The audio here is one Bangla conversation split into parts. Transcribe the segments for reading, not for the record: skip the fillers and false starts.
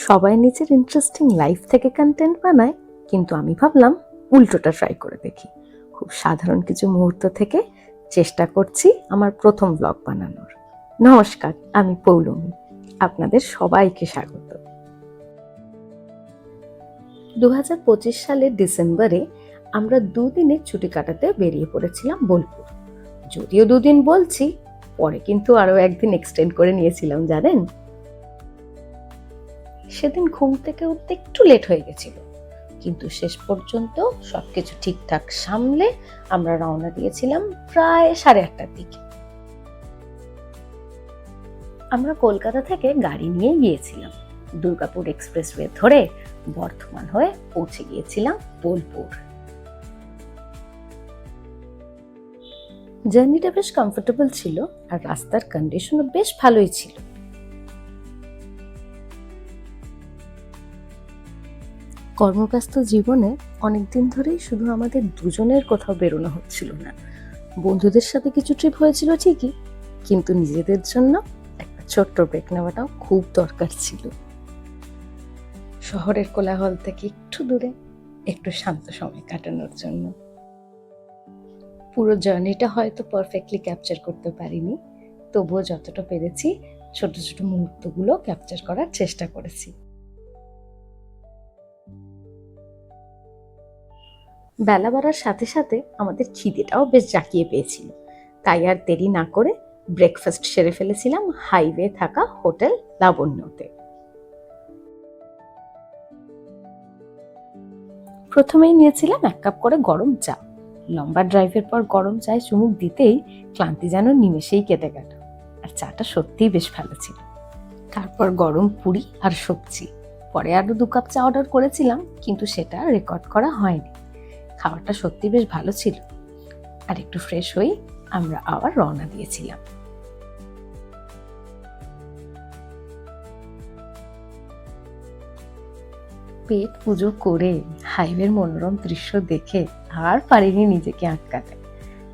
সবাই নিজের ইন্টারেস্টিং লাইফ থেকে কন্টেন্ট বানায়, কিন্তু আমি ভাবলাম উল্টোটা ট্রাই করে দেখি। খুব সাধারণ কিছু মুহূর্ত থেকে চেষ্টা করছি আমার প্রথম ব্লগ বানানোর। নমস্কার, আমি পৌলমী, আপনাদের সবাইকে স্বাগত। 2025 সালের ডিসেম্বরে আমরা দুদিনের ছুটি কাটাতে বেরিয়ে পড়েছিলাম বোলপুর। যদিও দুদিন বলছি, পরে কিন্তু আরো একদিন এক্সটেন্ড করে নিয়েছিলাম জানেন। সেদিন ঘুম থেকে উঠতে একটু লেট হয়ে গেছিল, কিন্তু শেষ পর্যন্ত সবকিছু ঠিকঠাক সামলে আমরা রওনা দিয়েছিলাম প্রায় 8:30টার দিকে। আমরা কলকাতা থেকে গাড়ি নিয়ে গিয়েছিলাম, দুর্গাপুর এক্সপ্রেসওয়ে ধরে বর্ধমান হয়ে পৌঁছে গিয়েছিলাম বোলপুর। জার্নিটা বেশ কমফোর্টেবল ছিল আর রাস্তার কন্ডিশনও বেশ ভালোই ছিল। কর্মব্যস্ত জীবনে অনেকদিন ধরেই শুধু আমাদের দুজনের কোথাও বেরোনো হচ্ছিল না। বন্ধুদের সাথে কিছু ট্রিপ হয়েছিল ঠিকই, কিন্তু নিজেদের জন্য একটা ছোট্ট ব্রেক নেওয়াটাও খুব দরকার ছিল। শহরের কোলাহল থেকে একটু দূরে একটু শান্ত সময় কাটানোর জন্য। পুরো জার্নিটা হয়তো পারফেক্টলি ক্যাপচার করতে পারিনি, তবুও যতটা পেরেছি ছোট ছোট মুহূর্তগুলো ক্যাপচার করার চেষ্টা করেছি। বেলা বাড়ার সাথে সাথে আমাদের খিদেটাও বেশ জাঁকিয়ে পেয়েছিল, তাই আর দেরি না করে ব্রেকফাস্ট সেরে ফেলেছিলাম হাইওয়ে থাকা হোটেল লাবণ্যতে। প্রথমেই নিয়েছিলাম 1 কাপ করে গরম চা। লম্বা ড্রাইভের পর গরম চায় চুমুক দিতেই ক্লান্তি যেন নিমেষেই কেটে গেল, আর চাটা সত্যিই বেশ ভালো ছিল। তারপর গরম পুরি আর সবজি। পরে আরো 2 কাপ চা অর্ডার করেছিলাম, কিন্তু সেটা রেকর্ড করা হয়নি। খাবারটা সত্যি বেশ ভালো ছিল। আর একটু ফ্রেশ হই আমরা আবার রওনা দিয়েছিলাম। পেট পুজো করে হাইওয়ের মনোরম দৃশ্য দেখে আর পারিনি নিজেকে আটকাতে,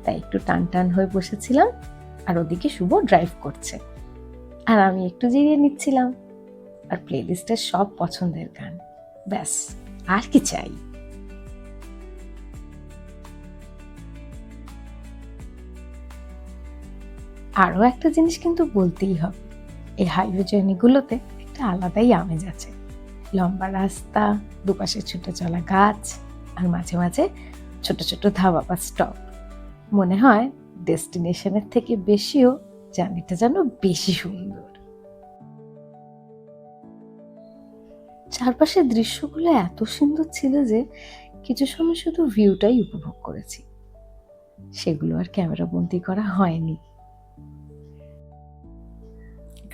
তাই একটু টান টান হয়ে বসেছিলাম। আর ওদিকে শুভ ড্রাইভ করছে আর আমি একটু জিরিয়ে নিচ্ছিলাম, আর প্লেলিস্টের সব পছন্দের গান। ব্যাস, আর কি চাই। আরো একটা জিনিস কিন্তু বলতেই হবে, এই হাইওয়ে জার্নিগুলোতে একটা আলাদাই আমেজ আছে। লম্বা রাস্তা, দুপাশে ছুটে চলা গাছ, আর মাঝে মাঝে ছোট ছোট ধাবা বা স্টপ। মনে হয় ডেস্টিনেশনের থেকে বেশিও জার্নিটা যেন বেশি সুন্দর। চারপাশের দৃশ্যগুলো এত সুন্দর ছিল যে কিছু সময় শুধু ভিউটাই উপভোগ করেছি, সেগুলো আর ক্যামেরা বন্দি করা হয়নি।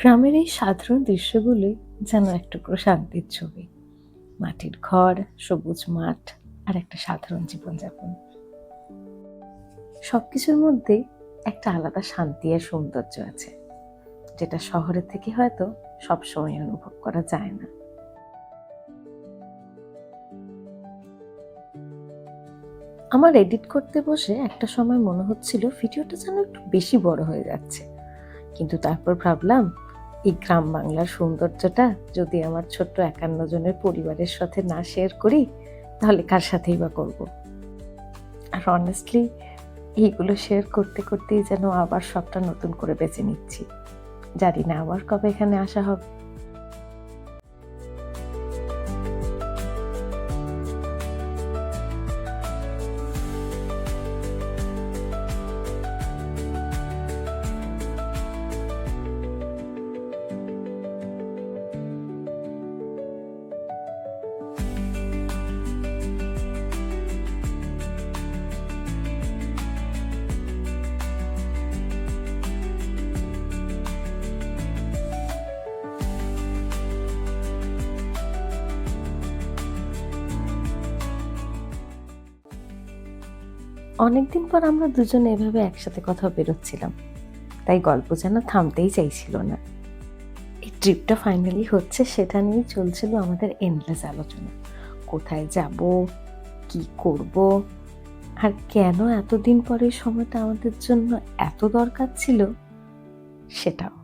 গ্রামের এই সাধারণ দৃশ্যগুলোই যেন এক টুকরো শান্তির ছবি। মাটির ঘর, সবুজ মাঠ, আর একটা সাধারণ জীবনযাপন। সবকিছুর মধ্যেই একটা আলাদা শান্তি আর সৌন্দর্য আছে, যেটা শহরের থেকে হয়তো সবসময় অনুভব করা যায় না। আমার এডিট করতে বসে একটা সময় মনে হচ্ছিল ভিডিওটা যেন একটু বেশি বড় হয়ে যাচ্ছে, কিন্তু তারপর ভাবলাম এই গ্রাম বাংলার সৌন্দর্যটা যদি আমার ছোট্ট 51 জনের পরিবারের সাথে না শেয়ার করি, তাহলে কার সাথেই বা করব। আর অনেস্টলি এইগুলো শেয়ার করতে করতেই যেন আবার সবটা নতুন করে বেছে নিচ্ছি। জানি না আবার কবে এখানে আসা হবে। অনেকদিন পর আমরা দুজনে এভাবে একসাথে কথা বেরোচ্ছিলাম, তাই গল্প যেন থামতেই চাইছিল না। এই ট্রিপটা ফাইনালি হচ্ছে সেটা নিয়েই চলছিল আমাদের এন্ডলেস আলোচনা। কোথায় যাব, কি করব, আর কেন এতদিন পরে সময়টা আমাদের জন্য এত দরকার ছিল সেটাও।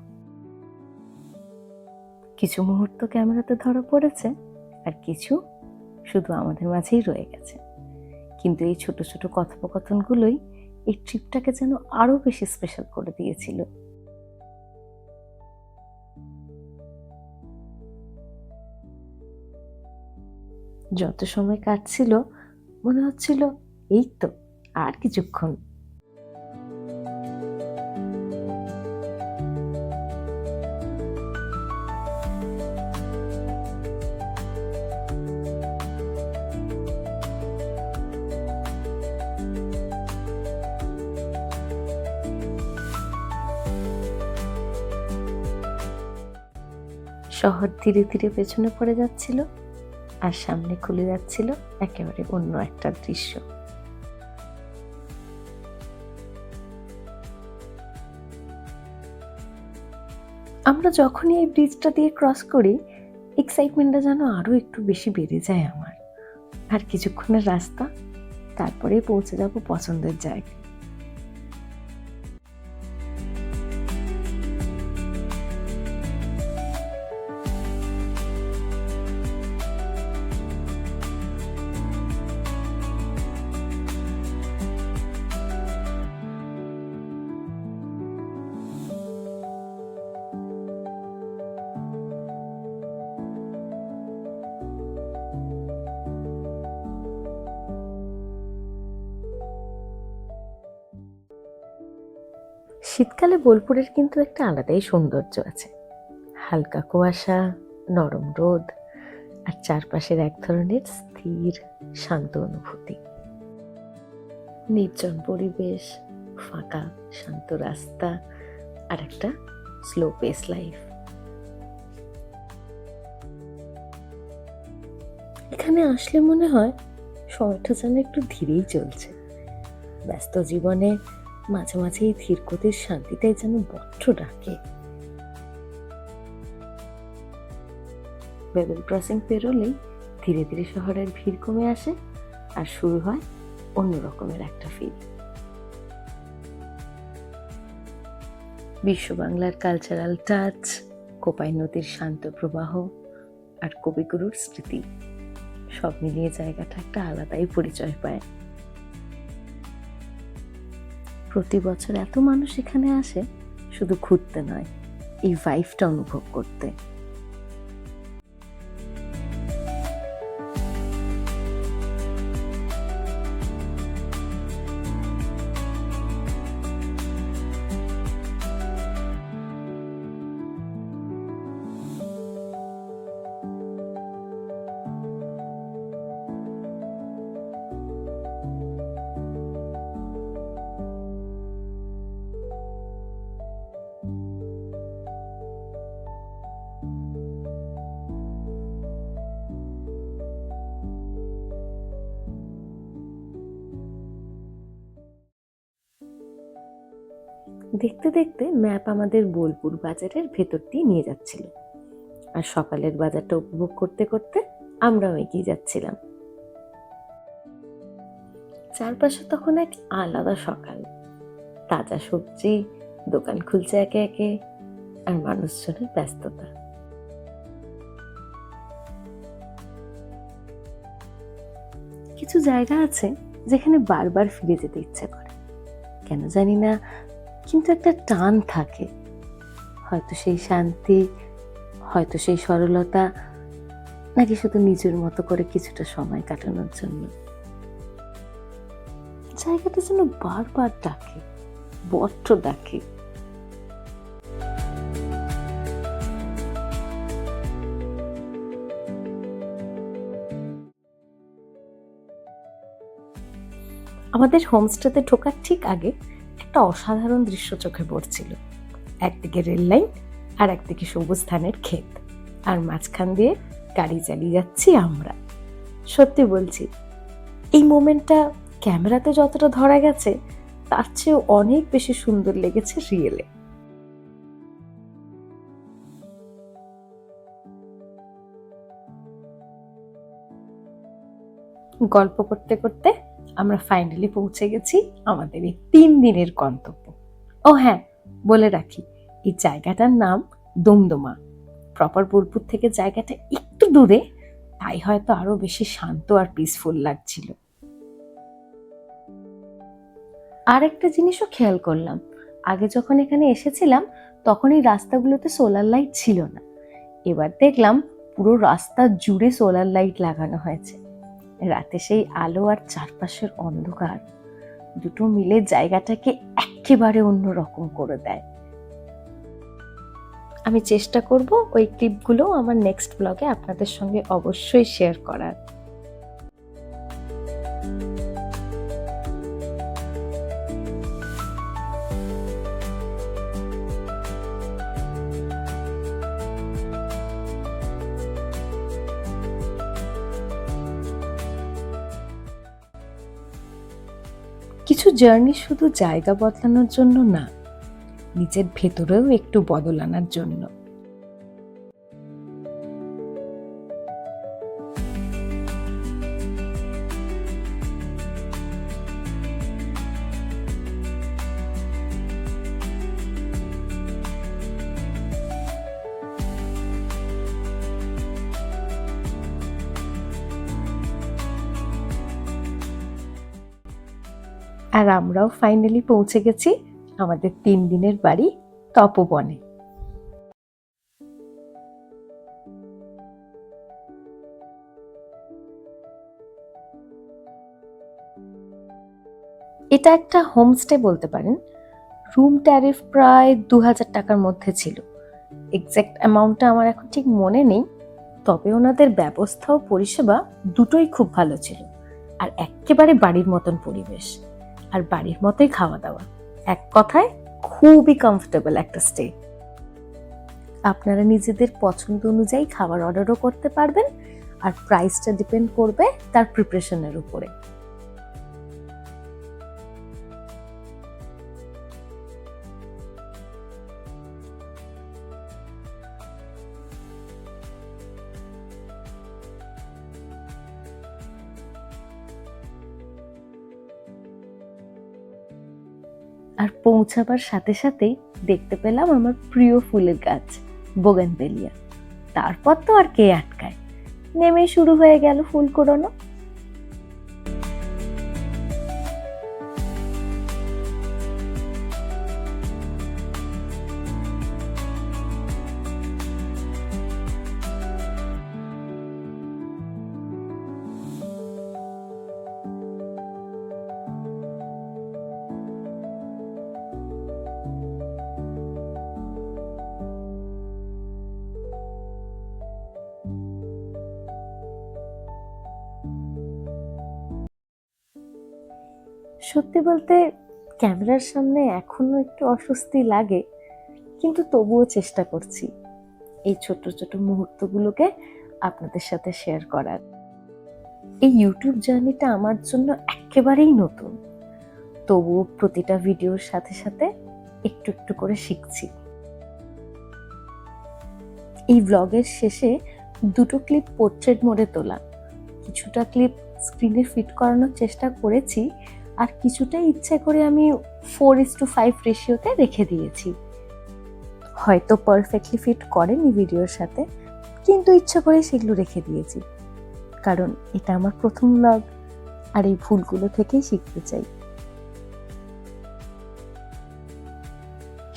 কিছু মুহূর্ত ক্যামেরাতে ধরা পড়েছে, আর কিছু শুধু আমাদের মাঝেই রয়ে গেছে। কিন্তু এই ছোট ছোট কথোপকথনগুলোই এই ট্রিপটাকে যেন আরো বেশি স্পেশাল করে দিয়েছিল। যত সময় কাটছিল মনে হচ্ছিল এই তো আর কিছুক্ষণ। শহর ধীরে ধীরে পেছনে পড়ে যাচ্ছিল, আর সামনে খুলে যাচ্ছিল একেবারে অন্য একটা দৃশ্য। আমরা যখনই এই ব্রিজটা দিয়ে ক্রস করি, এক্সাইটমেন্টটা যেন আরো একটু বেশি বেড়ে যায় আমার। আর কিছুক্ষণের রাস্তা, তারপরে পৌঁছে যাব পছন্দের জায়গায়। শীতকালে বোলপুরের কিন্তু একটা আলাদাই সৌন্দর্য আছে। হালকা কুয়াশা, নরম রোদ, আর চারপাশের এক ধরনের স্থির শান্ত অনুভূতি। নির্জন পরিবেশ, ফাঁকা শান্ত রাস্তা, আর একটা স্লো পেস লাইফ। এখানে আসলে মনে হয় সময়টা যেন একটু ধীরেই চলছে। ব্যস্ত জীবনে মাঝে মাঝে এই ধীর গতির শান্তিটাই যেন বড্ড ডাকে। লেভেল ক্রসিং পেরোলেই ধীরে ধীরে শহরের ভিড় কমে আসে, আর শুরু হয় অন্য রকমের একটা ফিল। বিশ্ব বাংলার কালচারাল টাচ, কোপাই নদীর শান্ত প্রবাহ, আর কবিগুরুর স্মৃতি, সব মিলিয়ে জায়গাটা একটা আলাদাই পরিচয় পায়। প্রতি বছর এত মানুষ এখানে আসে শুধু ঘুরতে নয়, এই ভাইবটা অনুভব করতে। দেখতে দেখতে ম্যাপ আমাদের বোলপুর বাজারের ভেতর দিয়ে নিয়ে যাচ্ছিল, আর সকালের বাজারটা উপভোগ করতে করতে আমরাও এগিয়ে যাচ্ছিলাম। চারপাশে তখন এক আলাদা সকাল, তাজা সবজি, দোকান খুলছে একে একে, আর মানুষজনের ব্যস্ততা। কিছু জায়গা আছে যেখানে বারবার ফিরে যেতে ইচ্ছে করে, কেন জানি না, কিন্তু একটা টান থাকে। হয়তো সেই শান্তি, হয়তো সেই সরলতা, নাকি শুধু নিজের মতো করে কিছুটা সময় কাটানোর জন্য। জায়গাটা যেন বারবার ডাকে, বড্ড ডাকে। আমাদের হোমস্টেতে ঢোকার ঠিক আগে একটা অসাধারণ দৃশ্য চোখে পড়ছিল। একদিকে রেল লাইন, আর একদিকে সবুজ ধানের ক্ষেত, আর মাঝখান দিয়ে গাড়ি চালিয়ে যাচ্ছি আমরা। সত্যি বলছি, এই মোমেন্টটা ক্যামেরাতে যতটা ধরা গেছে তার চেয়েও অনেক বেশি সুন্দর লেগেছে রিয়েলে। গল্প করতে করতে আমরা ফাইনালি পৌঁছে গেছি আমাদের এই 3 দিনের গন্তব্য। ও হ্যাঁ, বলে রাখি, এই জায়গাটার নাম দমদমা। প্রপার বোলপুর থেকে জায়গাটা একটু দূরে, তাই হয়তো আরো বেশি শান্ত আর পিসফুল লাগছিল। আর একটা জিনিসও খেয়াল করলাম, আগে যখন এখানে এসেছিলাম তখন এই রাস্তাগুলোতে সোলার লাইট ছিল না। এবার দেখলাম পুরো রাস্তা জুড়ে সোলার লাইট লাগানো হয়েছে। রাতে সেই আলো আর চারপাশের অন্ধকার দুটো মিলে জায়গাটাকে একেবারে অন্যরকম করে দেয়। আমি চেষ্টা করব ওই ক্লিপগুলো আমার নেক্সট ব্লগে আপনাদের সঙ্গে অবশ্যই শেয়ার করার। কিছু জার্নি শুধু জায়গা বদলানোর জন্য না, নিজের ভেতরেও একটু বদল আনার জন্য। আর আমরাও ফাইনালি পৌঁছে গেছি আমাদের 3 দিনের বাড়ি তপবনে। এটা একটা হোমস্টে বলতে পারেন। রুম ট্যারিফ প্রায় 2000 টাকার মধ্যে ছিল। এক্সাক্ট অ্যামাউন্টটা আমার এখন ঠিক মনে নেই, তবে ওনাদের ব্যবস্থা ও পরিষেবা দুটোই খুব ভালো ছিল। আর একেবারে বাড়ির মতন পরিবেশ, আর বাড়ির মতোই খাওয়া দাওয়া। এক কথায় খুবই কমফোর্টেবল একটা স্টে। আপনারা নিজেদের পছন্দ অনুযায়ী খাবার অর্ডারও করতে পারবেন, আর প্রাইসটা ডিপেন্ড করবে তার প্রিপারেশনের উপরে। আর পৌঁছাবার সাথে সাথেই দেখতে পেলাম আমার প্রিয় ফুলের গাছ বোগেনভেলিয়া। তারপর তো আর কে আটকায়, নেমে শুরু হয়ে গেল ফুল কুড়োনো। সত্যি বলতে ক্যামেরার সামনে এখনো একটু অস্বস্তি লাগে, কিন্তু তবুও চেষ্টা করছি এই ছোট ছোট মুহূর্তগুলোকে আপনাদের সাথে শেয়ার করার। এই ইউটিউব জার্নিটা আমার জন্য একেবারেই নতুন, তবুও প্রতিটা ভিডিওর সাথে সাথে একটু একটু করে শিখছি। এই ব্লগের শেষে দুটো ক্লিপ পোর্ট্রেট মোডে তোলা, কিছুটা ক্লিপ স্ক্রিনে ফিট করানোর চেষ্টা করেছি, আর কিছুটা ইচ্ছে করে আমি 4:5 রেশিওতে রেখে দিয়েছি। হয়তো পারফেক্টলি ফিট করেনি ভিডিওর সাথে, কিন্তু ইচ্ছে করে সেগুলো রেখে দিয়েছি, কারণ এটা আমার প্রথম ব্লগ, আর এই ভুলগুলো থেকেই শিখতে চাই।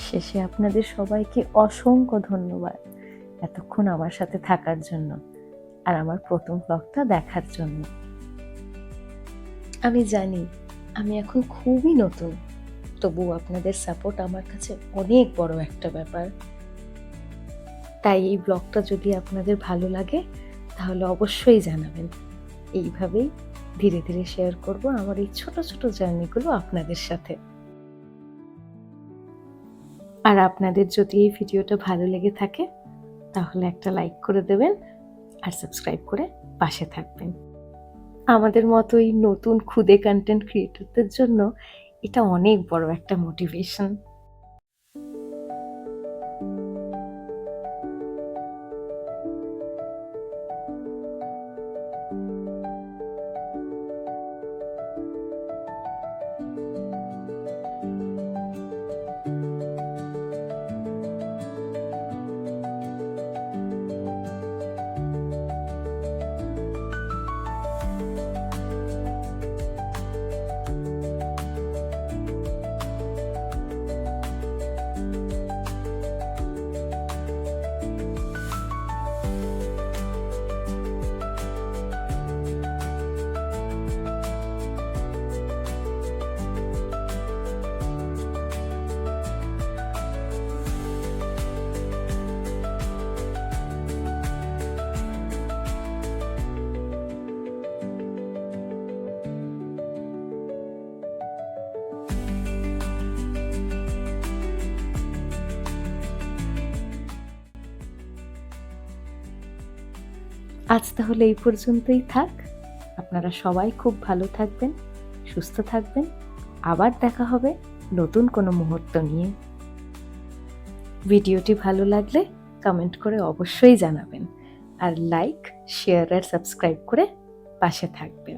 শেষে আপনাদের সবাইকে অসংখ্য ধন্যবাদ এতক্ষণ আমার সাথে থাকার জন্য আর আমার প্রথম ব্লগটা দেখার জন্য। আমি জানি আমি এখন খুবই নতুন, তবুও আপনাদের সাপোর্ট আমার কাছে অনেক বড় একটা ব্যাপার। তাই এই ব্লগটা যদি আপনাদের ভালো লাগে তাহলে অবশ্যই জানাবেন। এইভাবেই ধীরে ধীরে শেয়ার করব আমার এই ছোট ছোট জার্নিগুলো আপনাদের সাথে। আর আপনাদের যদি এই ভিডিওটা ভালো লেগে থাকে তাহলে একটা লাইক করে দেবেন আর সাবস্ক্রাইব করে পাশে থাকবেন। আমাদের মতোই নতুন খুদে কন্টেন্ট ক্রিয়েটরদের জন্য এটা অনেক বড় একটা মোটিভেশন। আজ তাহলে এই পর্যন্তই থাক। আপনারা সবাই খুব ভালো থাকবেন, সুস্থ থাকবেন। আবার দেখা হবে নতুন কোনো মুহূর্ত নিয়ে। ভিডিওটি ভালো লাগলে কমেন্ট করে অবশ্যই জানাবেন, আর লাইক, শেয়ার আর সাবস্ক্রাইব করে পাশে থাকবেন।